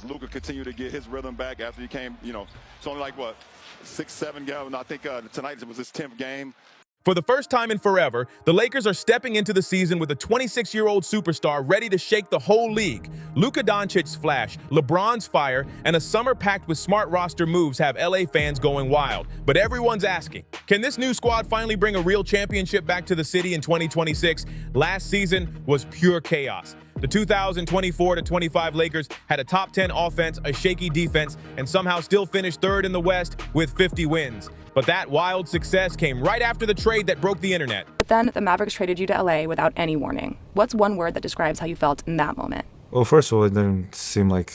Luka continue to get his rhythm back after he came, it's only like, what, 6, 7 games. I think tonight was his 10th game. For the first time in forever, the Lakers are stepping into the season with a 26-year-old superstar ready to shake the whole league. Luka Dončic's flash, LeBron's fire, and a summer packed with smart roster moves have LA fans going wild. But everyone's asking, can this new squad finally bring a real championship back to the city in 2026? Last season was pure chaos. The 2024-25 Lakers had a top 10 offense, a shaky defense, and somehow still finished third in the West with 50 wins. But that wild success came right after the trade that broke the internet. But then the Mavericks traded you to LA without any warning. What's one word that describes how you felt in that moment? Well, first of all, it didn't seem like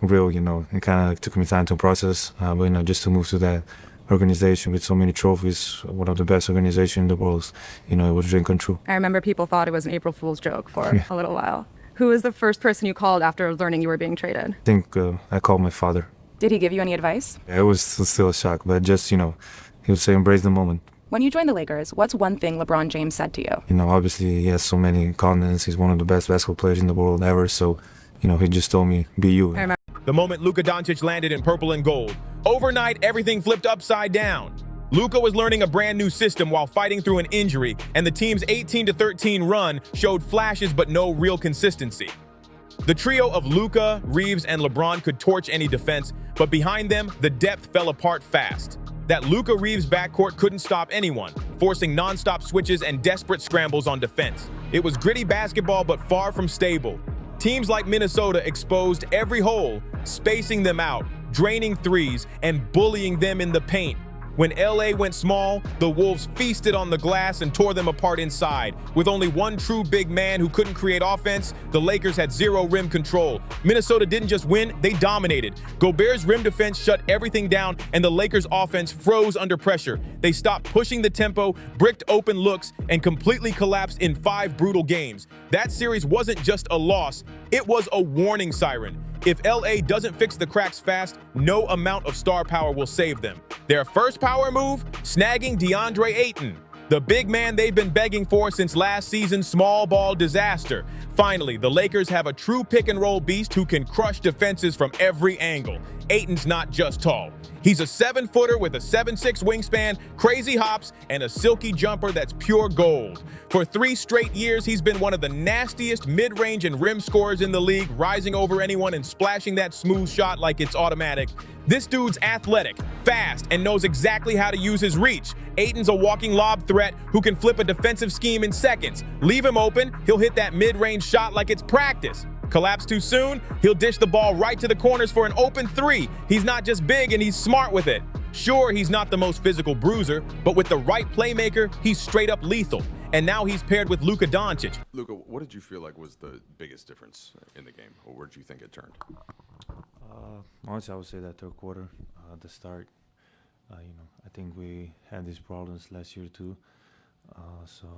real, It kind of took me time to process, but, just to move to that organization with so many trophies, one of the best organizations in the world, it was a dream come true. I remember people thought it was an April Fool's joke for a little while. Who was the first person you called after learning you were being traded? I think I called my father. Did he give you any advice? Yeah, it was still a shock, but just, he would say embrace the moment. When you joined the Lakers, what's one thing LeBron James said to you? Obviously he has so many continents. He's one of the best basketball players in the world ever. So, he just told me, be you. The moment Luka Dončić landed in purple and gold, overnight everything flipped upside down. Luka was learning a brand new system while fighting through an injury, and the team's 18-13 run showed flashes but no real consistency. The trio of Luka, Reeves, and LeBron could torch any defense, but behind them, the depth fell apart fast. That Luka-Reeves backcourt couldn't stop anyone, forcing non-stop switches and desperate scrambles on defense. It was gritty basketball, but far from stable. Teams like Minnesota exposed every hole, spacing them out, draining threes, and bullying them in the paint. When LA went small, the Wolves feasted on the glass and tore them apart inside. With only one true big man who couldn't create offense, the Lakers had zero rim control. Minnesota didn't just win, they dominated. Gobert's rim defense shut everything down, and the Lakers' offense froze under pressure. They stopped pushing the tempo, bricked open looks, and completely collapsed in 5 brutal games. That series wasn't just a loss, it was a warning siren. If LA doesn't fix the cracks fast, no amount of star power will save them. Their first power move? Snagging Deandre Ayton, the big man they've been begging for since last season's small ball disaster. Finally, the Lakers have a true pick-and-roll beast who can crush defenses from every angle. Ayton's not just tall. He's a 7-footer with a 7'6" wingspan, crazy hops, and a silky jumper that's pure gold. For 3 straight years, he's been one of the nastiest mid-range and rim scorers in the league, rising over anyone and splashing that smooth shot like it's automatic. This dude's athletic, fast, and knows exactly how to use his reach. Ayton's a walking lob threat who can flip a defensive scheme in seconds. Leave him open, he'll hit that mid-range shot like it's practice. Collapse too soon, he'll dish the ball right to the corners for an open 3. He's not just big, and he's smart with it. Sure, he's not the most physical bruiser, but with the right playmaker, he's straight up lethal. And now he's paired with Luka Dončić. Luka, what did you feel like was the biggest difference in the game, or where did you think it turned? Honestly, I would say that third quarter, the start. I think we had these problems last year too. So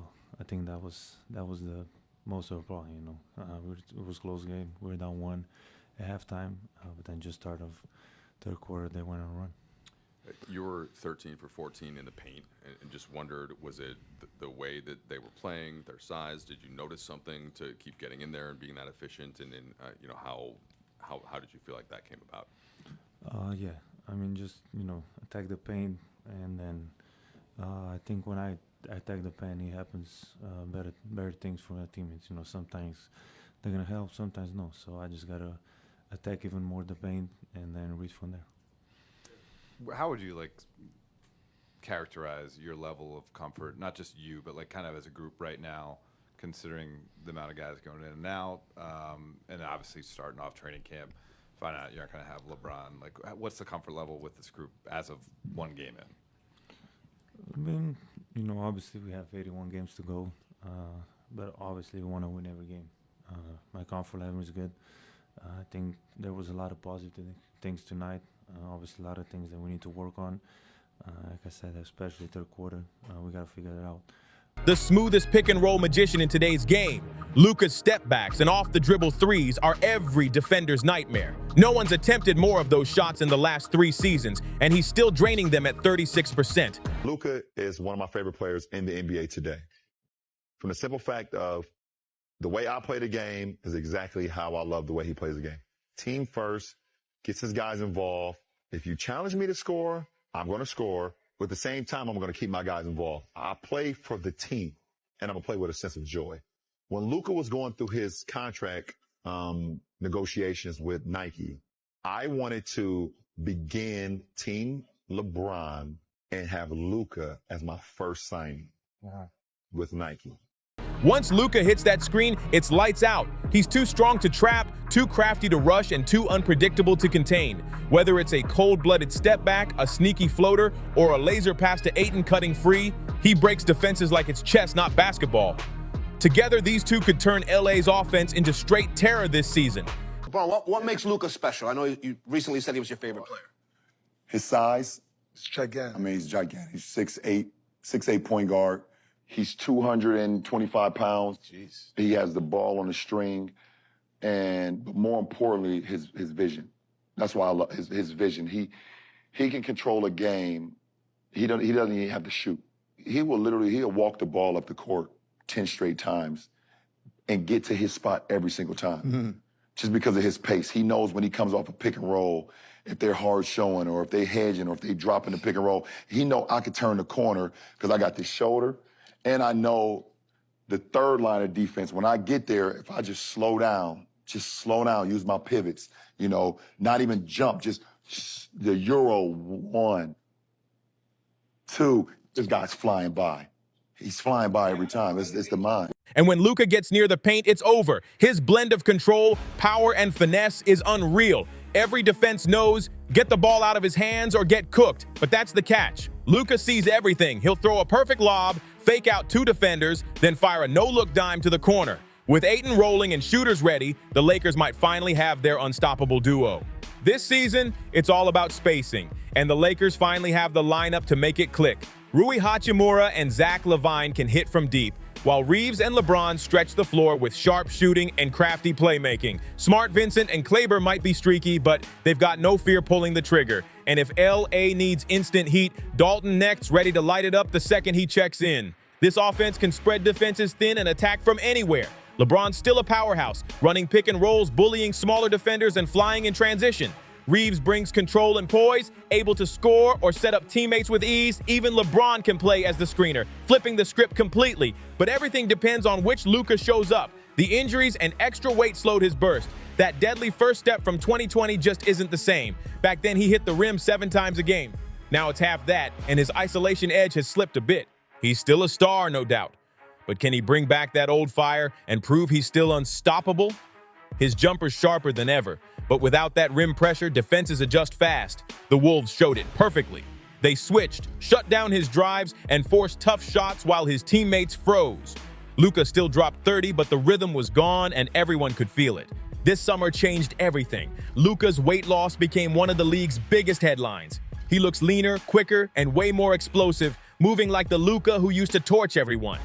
I think that was the most of the problem. It was a close game. We were down 1 at halftime, but then just start of third quarter, they went on a run. You were 13 for 14 in the paint, and just wondered, was it the way that they were playing, their size? Did you notice something to keep getting in there and being that efficient? And then, how did you feel like that came about? Yeah, I mean, just attack the paint, and then I think when I attack the paint, it happens better things for my teammates. Sometimes they're gonna help, sometimes no. So I just gotta attack even more the paint and then reach from there. How would you characterize your level of comfort, not just you, but kind of as a group right now, considering the amount of guys going in and out, and obviously starting off training camp, find out you're not going to have LeBron. What's the comfort level with this group as of 1 game in? I mean, obviously we have 81 games to go, but obviously we want to win every game. My comfort level is good. I think there was a lot of positive things tonight. Obviously, a lot of things that we need to work on. Like I said, especially third quarter, we got to figure it out. The smoothest pick-and-roll magician in today's game. Luka's step-backs and off-the-dribble threes are every defender's nightmare. No one's attempted more of those shots in the last 3 seasons, and he's still draining them at 36%. Luka is one of my favorite players in the NBA today. From the simple fact of the way I play the game is exactly how I love the way he plays the game. team first, gets his guys involved. If you challenge me to score, I'm going to score. But at the same time, I'm going to keep my guys involved. I play for the team, and I'm going to play with a sense of joy. When Luka was going through his contract negotiations with Nike, I wanted to begin Team LeBron and have Luka as my first signing with Nike. Once Luka hits that screen, it's lights out. He's too strong to trap, too crafty to rush, and too unpredictable to contain. Whether it's a cold-blooded step back, a sneaky floater, or a laser pass to Ayton cutting free, he breaks defenses like it's chess, not basketball. Together, these two could turn LA's offense into straight terror this season. LeBron, what makes Luka special? I know you recently said he was your favorite player. His size. It's gigantic. I mean, he's gigantic. He's 6'8" point guard. He's 225 pounds. Jeez. He has the ball on the string. But more importantly, his vision. That's why I love his vision. He can control a game. He doesn't even have to shoot. He'll walk the ball up the court 10 straight times and get to his spot every single time. Just because of his pace. He knows when he comes off a pick and roll, if they're hard showing or if they hedging or if they drop in the pick and roll, he know I could turn the corner because I got this shoulder. And I know the third line of defense, when I get there, if I just slow down, use my pivots, not even jump, just the Euro 1, 2, this guy's flying by. He's flying by every time. It's the mind. And when Luka gets near the paint, it's over. His blend of control, power, and finesse is unreal. Every defense knows, get the ball out of his hands or get cooked. But that's the catch. Luka sees everything. He'll throw a perfect lob, fake out two defenders, then fire a no-look dime to the corner. With Ayton rolling and shooters ready, the Lakers might finally have their unstoppable duo. This season, it's all about spacing, and the Lakers finally have the lineup to make it click. Rui Hachimura and Zach LaVine can hit from deep, while Reeves and LeBron stretch the floor with sharp shooting and crafty playmaking. Smart Vincent and Kleber might be streaky, but they've got no fear pulling the trigger. And if LA needs instant heat, Dalton next, ready to light it up the second he checks in. This offense can spread defenses thin and attack from anywhere. LeBron's still a powerhouse, running pick and rolls, bullying smaller defenders, and flying in transition. Reeves brings control and poise, able to score or set up teammates with ease. Even LeBron can play as the screener, flipping the script completely. But everything depends on which Luka shows up. The injuries and extra weight slowed his burst. That deadly first step from 2020 just isn't the same. Back then, he hit the rim 7 times a game. Now it's half that, and his isolation edge has slipped a bit. He's still a star, no doubt. But can he bring back that old fire and prove he's still unstoppable? His jumper's sharper than ever, but without that rim pressure, defenses adjust fast. The Wolves showed it perfectly. They switched, shut down his drives, and forced tough shots while his teammates froze. Luka still dropped 30, but the rhythm was gone and everyone could feel it. This summer changed everything. Luka's weight loss became one of the league's biggest headlines. He looks leaner, quicker, and way more explosive, moving like the Luka who used to torch everyone.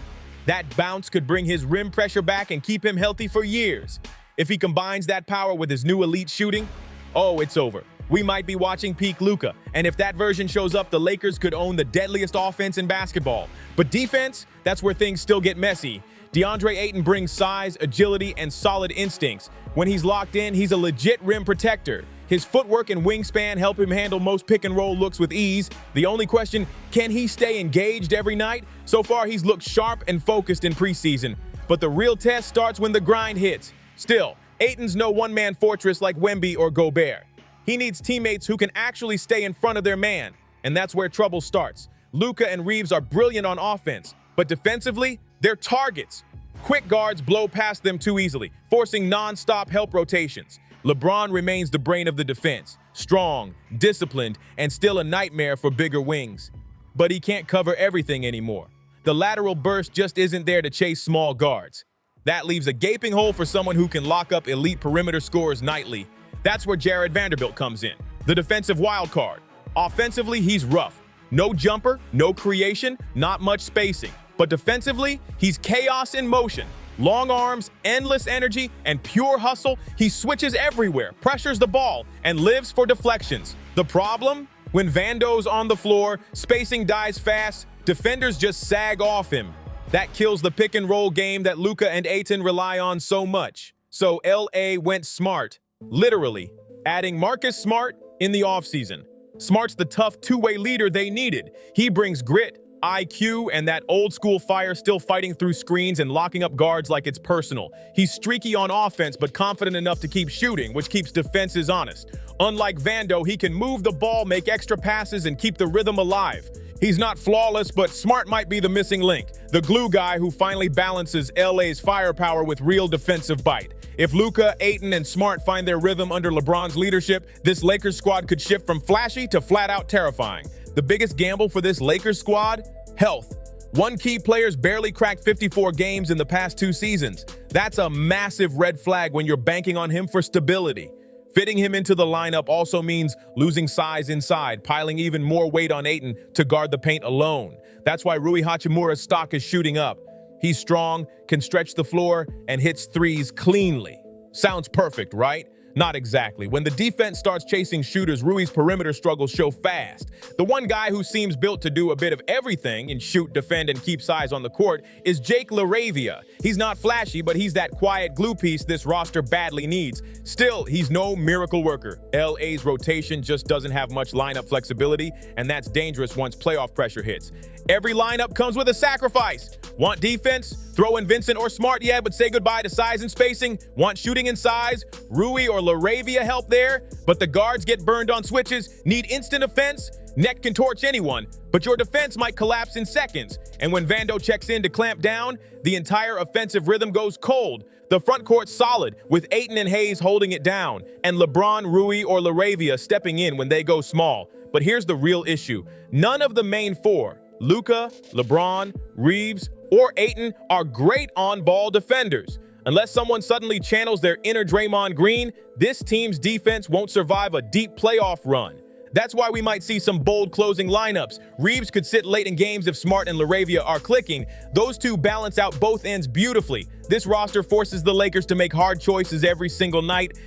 That bounce could bring his rim pressure back and keep him healthy for years. If he combines that power with his new elite shooting, oh, it's over. We might be watching peak Luka, and if that version shows up, the Lakers could own the deadliest offense in basketball. But defense, that's where things still get messy. Deandre Ayton brings size, agility, and solid instincts. When he's locked in, he's a legit rim protector. His footwork and wingspan help him handle most pick-and-roll looks with ease. The only question, can he stay engaged every night? So far, he's looked sharp and focused in preseason. But the real test starts when the grind hits. Still, Ayton's no one-man fortress like Wemby or Gobert. He needs teammates who can actually stay in front of their man, and that's where trouble starts. Luka and Reeves are brilliant on offense, but defensively, they're targets. Quick guards blow past them too easily, forcing non-stop help rotations. LeBron remains the brain of the defense, strong, disciplined, and still a nightmare for bigger wings. But he can't cover everything anymore. The lateral burst just isn't there to chase small guards. That leaves a gaping hole for someone who can lock up elite perimeter scorers nightly. That's where Jared Vanderbilt comes in, the defensive wild card. Offensively, he's rough. No jumper, no creation, not much spacing. But defensively, he's chaos in motion. Long arms, endless energy, and pure hustle. He switches everywhere, pressures the ball, and lives for deflections. The problem? When Vando's on the floor, spacing dies fast, defenders just sag off him. That kills the pick-and-roll game that Luka and Ayton rely on so much. So LA went smart. Literally, adding Marcus Smart in the offseason. Smart's the tough two-way leader they needed. He brings grit, IQ, and that old-school fire, still fighting through screens and locking up guards like it's personal. He's streaky on offense, but confident enough to keep shooting, which keeps defenses honest. Unlike Vando, he can move the ball, make extra passes, and keep the rhythm alive. He's not flawless, but Smart might be the missing link, the glue guy who finally balances LA's firepower with real defensive bite. If Luka, Ayton, and Smart find their rhythm under LeBron's leadership, this Lakers squad could shift from flashy to flat-out terrifying. The biggest gamble for this Lakers squad? Health. One key player's barely cracked 54 games in the past 2 seasons. That's a massive red flag when you're banking on him for stability. Fitting him into the lineup also means losing size inside, piling even more weight on Ayton to guard the paint alone. That's why Rui Hachimura's stock is shooting up. He's strong, can stretch the floor, and hits threes cleanly. Sounds perfect, right? Not exactly. When the defense starts chasing shooters, Rui's perimeter struggles show fast. The one guy who seems built to do a bit of everything and shoot, defend, and keep size on the court is Jake LaRavia. He's not flashy, but he's that quiet glue piece this roster badly needs. Still, he's no miracle worker. LA's rotation just doesn't have much lineup flexibility, and that's dangerous once playoff pressure hits. Every lineup comes with a sacrifice. Want defense? Throw in Vincent or Smart, yeah, but say goodbye to size and spacing. Want shooting and size? Rui or LaRavia help there, but the guards get burned on switches. Need instant offense? Neck can torch anyone, but your defense might collapse in seconds. And when Vando checks in to clamp down, the entire offensive rhythm goes cold. The front court's solid, with Ayton and Hayes holding it down, and LeBron, Rui, or LaRavia stepping in when they go small. But here's the real issue. None of the main four, Luka, LeBron, Reeves, or Ayton, are great on-ball defenders. Unless someone suddenly channels their inner Draymond Green, this team's defense won't survive a deep playoff run. That's why we might see some bold closing lineups. Reeves could sit late in games if Smart and LaRavia are clicking. Those two balance out both ends beautifully. This roster forces the Lakers to make hard choices every single night.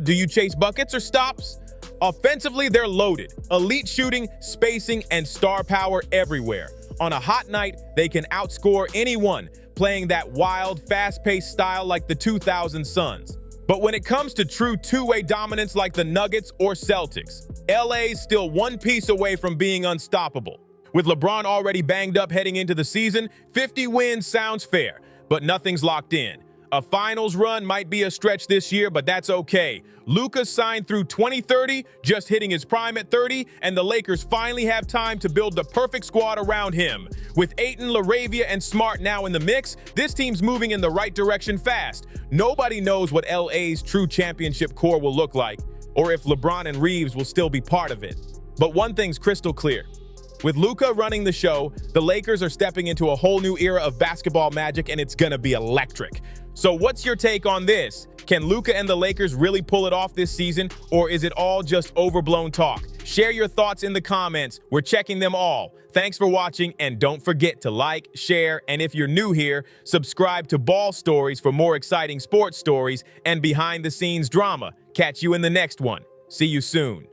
Do you chase buckets or stops? Offensively, they're loaded. Elite shooting, spacing, and star power everywhere. On a hot night, they can outscore anyone, playing that wild, fast-paced style like the 2000 Suns. But when it comes to true two-way dominance like the Nuggets or Celtics, LA's still one piece away from being unstoppable. With LeBron already banged up heading into the season, 50 wins sounds fair, but nothing's locked in. A finals run might be a stretch this year, but that's okay. Luka signed through 2030, just hitting his prime at 30, and the Lakers finally have time to build the perfect squad around him. With Ayton, LaRavia, and Smart now in the mix, this team's moving in the right direction fast. Nobody knows what LA's true championship core will look like, or if LeBron and Reeves will still be part of it. But one thing's crystal clear. With Luka running the show, the Lakers are stepping into a whole new era of basketball magic, and it's gonna be electric. So what's your take on this? Can Luka and the Lakers really pull it off this season, or is it all just overblown talk? Share your thoughts in the comments. We're checking them all. Thanks for watching, and don't forget to like, share, and if you're new here, subscribe to Ball Stories for more exciting sports stories and behind-the-scenes drama. Catch you in the next one. See you soon.